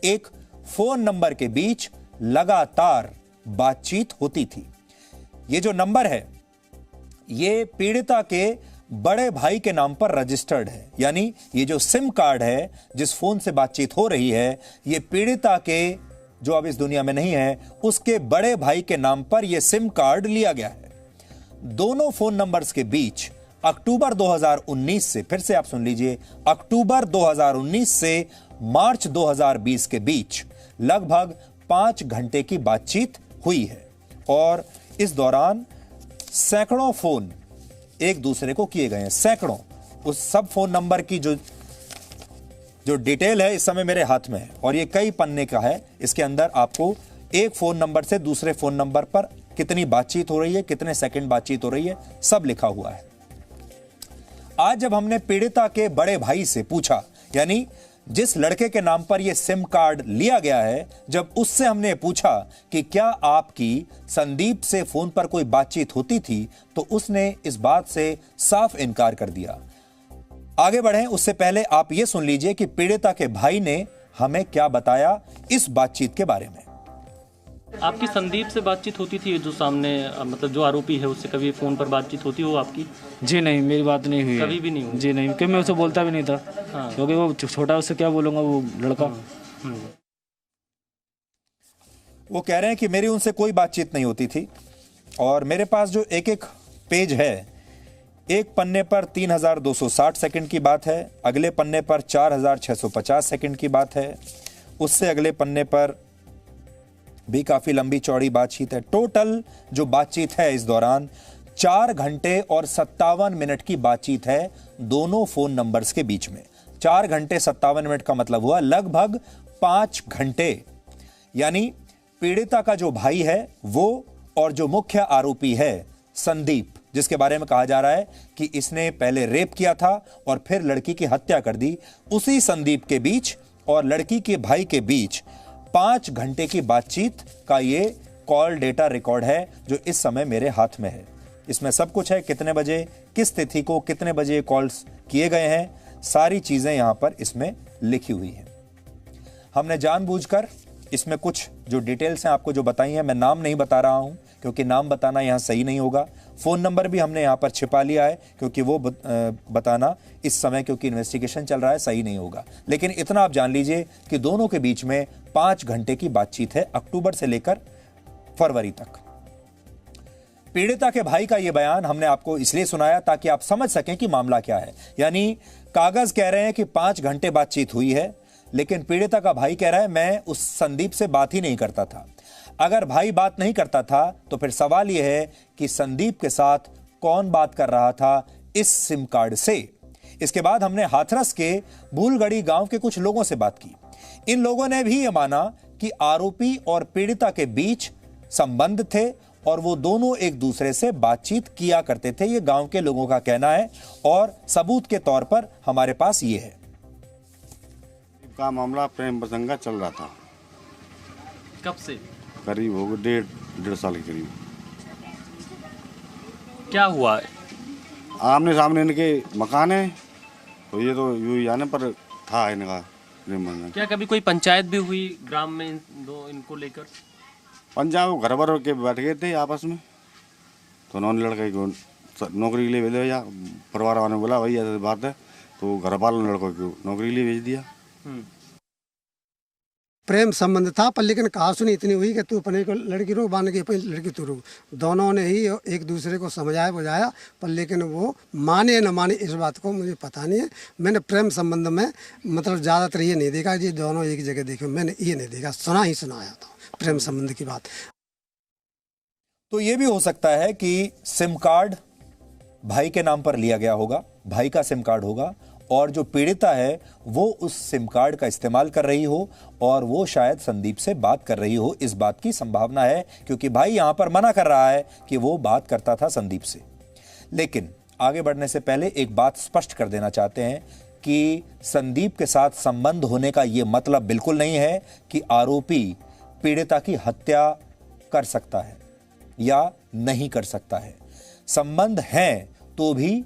एक phone number के बीच लगातार बातचीत होती थी। ये जो नंबर है ये पीड़िता के बड़े भाई के नाम पर रजिस्टर्ड है, यानी ये जो सिम कार्ड है जिस फोन से बातचीत हो रही है ये पीड़िता के, जो अब इस दुनिया में नहीं है, उसके बड़े भाई के नाम पर यह सिम कार्ड लिया गया है। दोनों फोन नंबर्स के बीच अक्टूबर 2019 से, फिर से आप सुन लीजिए, अक्टूबर 2019 से मार्च 2020 के बीच लगभग 5 घंटे की बातचीत हुई है और इस दौरान सैकड़ों फोन एक दूसरे को किए गए हैं, सैकड़ों। उस सब फोन नंबर की जो डिटेल है इस समय मेरे हाथ में है और ये कई पन्ने का है। इसके अंदर आपको एक फोन नंबर से दूसरे फोन नंबर पर कितनी बातचीत हो रही है, कितने सेकंड बातचीत हो रही है, सब लिखा हुआ है। आज जब हमने पीड़िता के बड़े भाई से पूछा, यानी जिस लड़के के नाम पर यह सिम कार्ड लिया गया है, जब उससे हमने पूछा कि क्या आपकी संदीप से फोन पर कोई बातचीत होती थी, तो उसने इस बात से साफ इनकार कर दिया। आगे बढ़ें उससे पहले आप यह सुन लीजिए कि पीड़िता के भाई ने हमें क्या बताया इस बातचीत के बारे में। आपकी संदीप से बातचीत होती थी, जो सामने मतलब जो आरोपी है उससे कभी फोन पर बातचीत होती हो आपकी? जी नहीं, मेरी बात नहीं हुई, कभी भी नहीं हुई? जी नहीं, क्योंकि मैं उसे बोलता भी नहीं था। हाँ। क्योंकि वो छोटा, उससे क्या बोलूँगा, वो लड़का। वो कह रहे हैं कि मेरी उनसे कोई बातचीत नहीं होती थी और मेरे पास जो एक एक पेज है, एक पन्ने पर 3260 सेकंड की बात है, अगले पन्ने पर 4650 सेकंड की बात है, उससे अगले पन्ने पर भी काफी लंबी चौड़ी बातचीत है। टोटल जो बातचीत है इस दौरान 4 घंटे और 57 मिनट की बातचीत है दोनों फोन नंबर्स के बीच में। 4 घंटे 57 मिनट का मतलब हुआ लगभग 5 घंटे। यानी पीड़िता का जो भाई है वो और जो मुख्य आरोपी है संदीप, जिसके बारे में कहा जा रहा है कि इसने पहले रेप किया था और फिर लड़की की हत्या कर दी, उसी संदीप के बीच और लड़की के भाई के बीच 5 घंटे की बातचीत का ये कॉल डेटा रिकॉर्ड है जो इस समय मेरे हाथ में है। इसमें सब कुछ है, कितने बजे, किस तिथि को, कितने बजे कॉल्स किए गए हैं, सारी चीजें यहां पर इसमें लिखी हुई हैं। हमने जानबूझकर इसमें कुछ जो डिटेल्स हैं आपको जो बताई हैं, मैं नाम नहीं बता रहा हूं क्योंकि नाम बताना यहां सही नहीं होगा। फोन नंबर भी हमने यहां पर छिपा लिया है क्योंकि वो बताना इस समय, क्योंकि इन्वेस्टिगेशन चल रहा है, सही नहीं होगा। लेकिन इतना आप जान लीजिए कि दोनों के बीच में 5 घंटे की बातचीत है, अक्टूबर से लेकर फरवरी तक। पीड़िता के भाई का यह बयान हमने आपको इसलिए सुनाया ताकि आप समझ सकें कि मामला क्या है। यानी कागज कह रहे हैं कि 5 घंटे बातचीत हुई है, लेकिन पीड़िता का भाई कह रहा है मैं उस संदीप से बात ही नहीं करता था। अगर भाई बात नहीं करता था तो फिर सवाल यह है कि संदीप के साथ कौन बात कर रहा था इस सिम कार्ड से। इसके बाद हमने हाथरस के भूलगढ़ी गांव के कुछ लोगों से बात की। इन लोगों ने भी यह माना कि आरोपी और पीड़िता के बीच संबंध थे और वो दोनों एक दूसरे से बातचीत किया करते थे। ये गांव के लोगों का कहना है और सबूत के तौर पर हमारे पास ये है। का मामला प्रेम प्रसंगा चल रहा था। कब से? करीब हो गए डेढ़ साल के करीब। क्या हुआ? आमने सामने इनके मकान है, तो ये तो यूं जाने पर था इनका प्रेम प्रसंग। क्या कभी कोई पंचायत भी हुई ग्राम में इनको लेकर? पंजाब घर भर के बैठ गए थे आपस में, तो उन्होंने लड़के को नौकरी के लिए भेज दिया। परिवार वालों ने बोला भाई ऐसी बात है, तो घर वालों ने लड़कों को नौकरी के लिए भेज दिया। प्रेम संबंध था, पर लेकिन कहा सुनी इतनी हुई कि तू अपने को लड़की रोक, बांध के अपनी लड़की तू रोक। दोनों ने ही एक दूसरे को समझाया बुझाया, पर लेकिन वो माने न माने इस बात को मुझे पता नहीं है। मैंने प्रेम संबंध में मतलब ज़्यादातर ये नहीं देखा जी दोनों एक जगह देखे, मैंने ये नहीं देखा, सुना ही सुनाया था प्रेम संबंध की बात। तो ये भी हो सकता है कि सिम कार्ड भाई के नाम पर लिया गया होगा, भाई का सिम कार्ड होगा और जो पीड़िता है वो उस सिम कार्ड का इस्तेमाल कर रही हो और वो शायद संदीप से बात कर रही हो। इस बात की संभावना है क्योंकि भाई यहां पर मना कर रहा है कि वो बात करता था संदीप से। लेकिन आगे बढ़ने से पहले एक बात स्पष्ट कर देना चाहते हैं कि संदीप के साथ संबंध होने का यह मतलब बिल्कुल नहीं है कि आरोपी पीड़िता की हत्या कर सकता है या नहीं कर सकता है। संबंध है तो भी